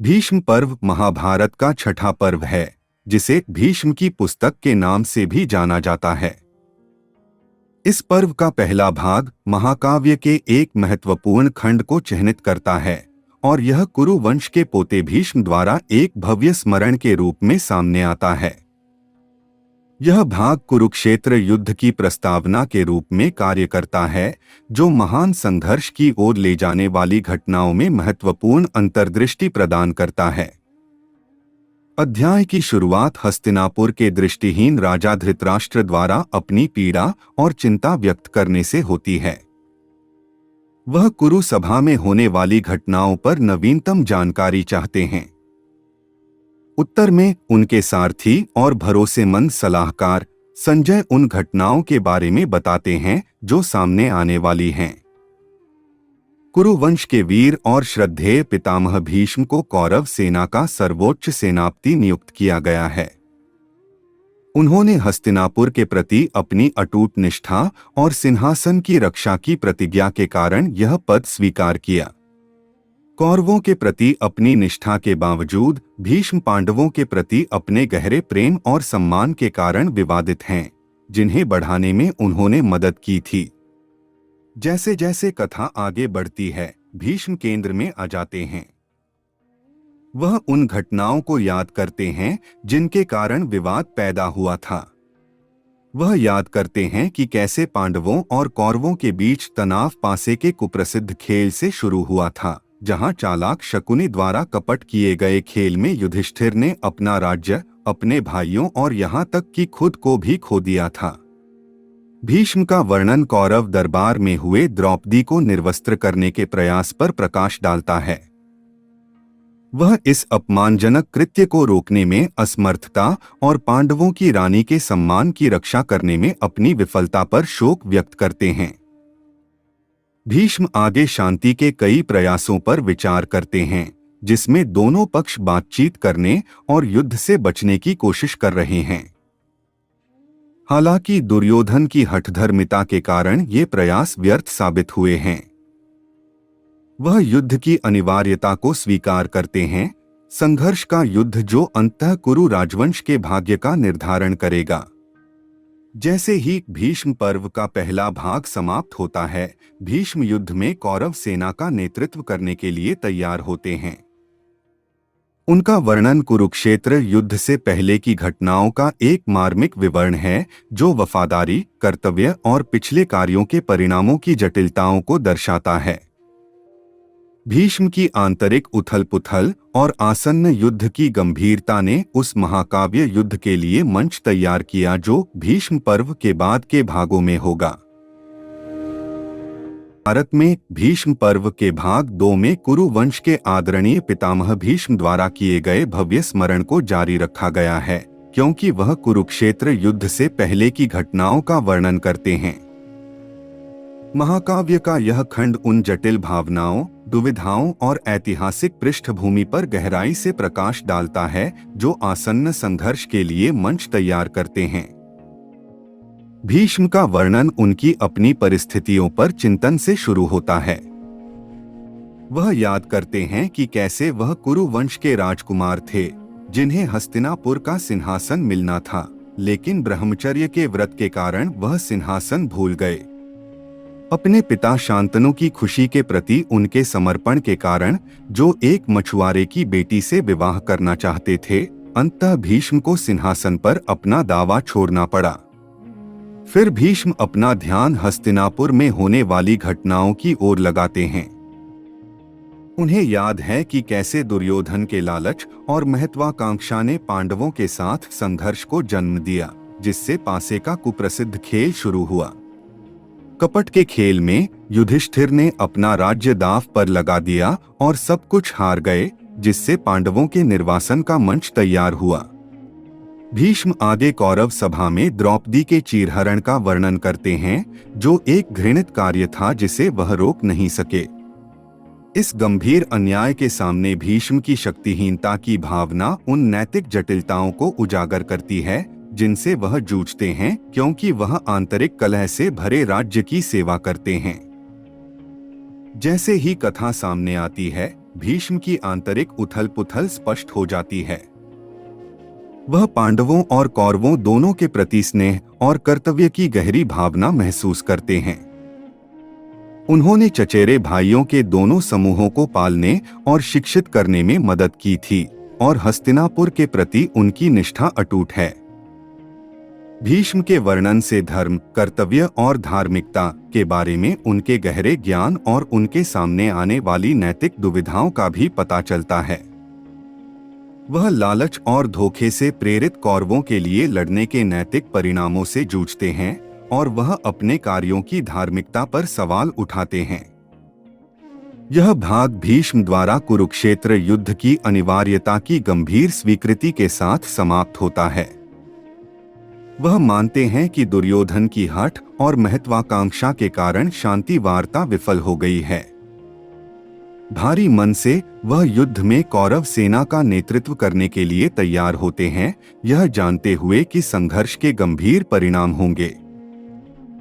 भीष्म पर्व महाभारत का छठा पर्व है, जिसे भीष्म की पुस्तक के नाम से भी जाना जाता है। इस पर्व का पहला भाग महाकाव्य के एक महत्वपूर्ण खंड को चिह्नित करता है और यह कुरु वंश के पोते भीष्म द्वारा एक भव्य स्मरण के रूप में सामने आता है। यह भाग कुरुक्षेत्र युद्ध की प्रस्तावना के रूप में कार्य करता है, जो महान संघर्ष की ओर ले जाने वाली घटनाओं में महत्वपूर्ण अंतर्दृष्टि प्रदान करता है। अध्याय की शुरुआत हस्तिनापुर के दृष्टिहीन राजा धृतराष्ट्र द्वारा अपनी पीड़ा और चिंता व्यक्त करने से होती है। वह कुरु सभा में होने वाली घटनाओं पर नवीनतम जानकारी चाहते हैं। उत्तर में उनके सारथी और भरोसेमंद सलाहकार संजय उन घटनाओं के बारे में बताते हैं जो सामने आने वाली हैं। कुरु वंश के वीर और श्रद्धेय पितामह भीष्म को कौरव सेना का सर्वोच्च सेनापति नियुक्त किया गया है। उन्होंने हस्तिनापुर के प्रति अपनी अटूट निष्ठा और सिंहासन की रक्षा की प्रतिज्ञा के कारण यह पद स्वीकार किया। कौरवों के प्रति अपनी निष्ठा के बावजूद भीष्म पांडवों के प्रति अपने गहरे प्रेम और सम्मान के कारण विवादित हैं, जिन्हें बढ़ाने में उन्होंने मदद की थी। जैसे जैसे कथा आगे बढ़ती है, भीष्म केंद्र में आ जाते हैं। वह उन घटनाओं को याद करते हैं जिनके कारण विवाद पैदा हुआ था। वह याद करते हैं कि कैसे पांडवों और कौरवों के बीच तनाव पासे के कुप्रसिद्ध खेल से शुरू हुआ था, जहां चालाक शकुनी द्वारा कपट किए गए खेल में युधिष्ठिर ने अपना राज्य, अपने भाइयों और यहां तक कि खुद को भी खो दिया था। भीष्म का वर्णन कौरव दरबार में हुए द्रौपदी को निर्वस्त्र करने के प्रयास पर प्रकाश डालता है। वह इस अपमानजनक कृत्य को रोकने में असमर्थता और पांडवों की रानी के सम्मान की रक्षा करने में अपनी विफलता पर शोक व्यक्त करते हैं। भीष्म आगे शांति के कई प्रयासों पर विचार करते हैं, जिसमें दोनों पक्ष बातचीत करने और युद्ध से बचने की कोशिश कर रहे हैं। हालांकि दुर्योधन की हठधर्मिता के कारण ये प्रयास व्यर्थ साबित हुए हैं। वह युद्ध की अनिवार्यता को स्वीकार करते हैं, संघर्ष का युद्ध जो अंततः कुरु राजवंश के भाग्य का निर्धारण करेगा। जैसे ही भीष्म पर्व का पहला भाग समाप्त होता है, भीष्म युद्ध में कौरव सेना का नेतृत्व करने के लिए तैयार होते हैं। उनका वर्णन कुरुक्षेत्र युद्ध से पहले की घटनाओं का एक मार्मिक विवरण है, जो वफादारी, कर्तव्य और पिछले कार्यों के परिणामों की जटिलताओं को दर्शाता है। भीष्म की आंतरिक उथल-पुथल और आसन्न युद्ध की गंभीरता ने उस महाकाव्य युद्ध के लिए मंच तैयार किया जो भीष्म पर्व के बाद के भागों में होगा। भारत में भीष्म पर्व के भाग 2 में कुरु वंश के आदरणीय पितामह भीष्म द्वारा किए गए भव्य स्मरण को जारी रखा गया है, क्योंकि वह कुरुक्षेत्र युद्ध से पहले की घटनाओं का वर्णन करते हैं। महाकाव्य का यह खंड उन जटिल भावनाओं, दुविधाओं और ऐतिहासिक पृष्ठभूमि पर गहराई से प्रकाश डालता है, जो आसन्न संघर्ष के लिए मंच तैयार करते हैं। भीष्म का वर्णन उनकी अपनी परिस्थितियों पर चिंतन से शुरू होता है। वह याद करते हैं कि कैसे वह कुरु वंश के राजकुमार थे, जिन्हें हस्तिनापुर का सिंहासन मिलना था, लेकिन ब्रह्मचर्य के व्रत के कारण वह सिंहासन भूल गए। अपने पिता शांतनु की खुशी के प्रति उनके समर्पण के कारण, जो एक मछुआरे की बेटी से विवाह करना चाहते थे, अंततः भीष्म को सिंहासन पर अपना दावा छोड़ना पड़ा। फिर भीष्म अपना ध्यान हस्तिनापुर में होने वाली घटनाओं की ओर लगाते हैं। उन्हें याद है कि कैसे दुर्योधन के लालच और महत्वाकांक्षा ने पांडवों के साथ संघर्ष को जन्म दिया, जिससे पासे का कुप्रसिद्ध खेल शुरू हुआ। कपट के खेल में युधिष्ठिर ने अपना राज्य दांव पर लगा दिया और सब कुछ हार गए, जिससे पांडवों के निर्वासन का मंच तैयार हुआ। भीष्म आगे कौरव सभा में द्रौपदी के चीरहरण का वर्णन करते हैं, जो एक घृणित कार्य था जिसे वह रोक नहीं सके। इस गंभीर अन्याय के सामने भीष्म की शक्तिहीनता की भावना उन नैतिक जटिलताओं को उजागर करती है, जिनसे वह जूझते हैं, क्योंकि वह आंतरिक कलह से भरे राज्य की सेवा करते हैं। जैसे ही कथा सामने आती है, भीष्म की आंतरिक उथल-पुथल स्पष्ट हो जाती है। वह पांडवों और कौरवों दोनों के प्रति स्नेह और कर्तव्य की गहरी भावना महसूस करते हैं। उन्होंने चचेरे भाइयों के दोनों समूहों को पालने और शिक्षित करने में मदद की थी और हस्तिनापुर के प्रति उनकी निष्ठा अटूट है। भीष्म के वर्णन से धर्म, कर्तव्य और धार्मिकता के बारे में उनके गहरे ज्ञान और उनके सामने आने वाली नैतिक दुविधाओं का भी पता चलता है। वह लालच और धोखे से प्रेरित कौरवों के लिए लड़ने के नैतिक परिणामों से जूझते हैं और वह अपने कार्यों की धार्मिकता पर सवाल उठाते हैं। यह भाग भीष्म द्वारा कुरुक्षेत्र युद्ध की अनिवार्यता की गंभीर स्वीकृति के साथ समाप्त होता है। वह मानते हैं कि दुर्योधन की हठ और महत्वाकांक्षा के कारण शांति वार्ता विफल हो गई है। भारी मन से वह युद्ध में कौरव सेना का नेतृत्व करने के लिए तैयार होते हैं, यह जानते हुए कि संघर्ष के गंभीर परिणाम होंगे।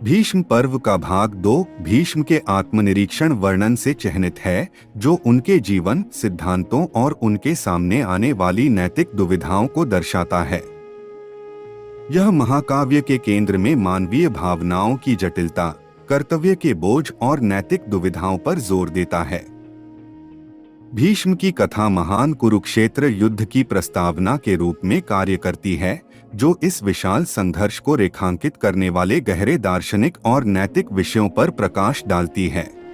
भीष्म पर्व का भाग 2 भीष्म के आत्मनिरीक्षण वर्णन से चिह्नित है, जो उनके जीवन, सिद्धांतों और उनके सामने आने वाली नैतिक दुविधाओं को दर्शाता है। यह महाकाव्य के केंद्र में मानवीय भावनाओं की जटिलता, कर्तव्य के बोझ और नैतिक दुविधाओं पर जोर देता है। भीष्म की कथा महान कुरुक्षेत्र युद्ध की प्रस्तावना के रूप में कार्य करती है, जो इस विशाल संघर्ष को रेखांकित करने वाले गहरे दार्शनिक और नैतिक विषयों पर प्रकाश डालती है।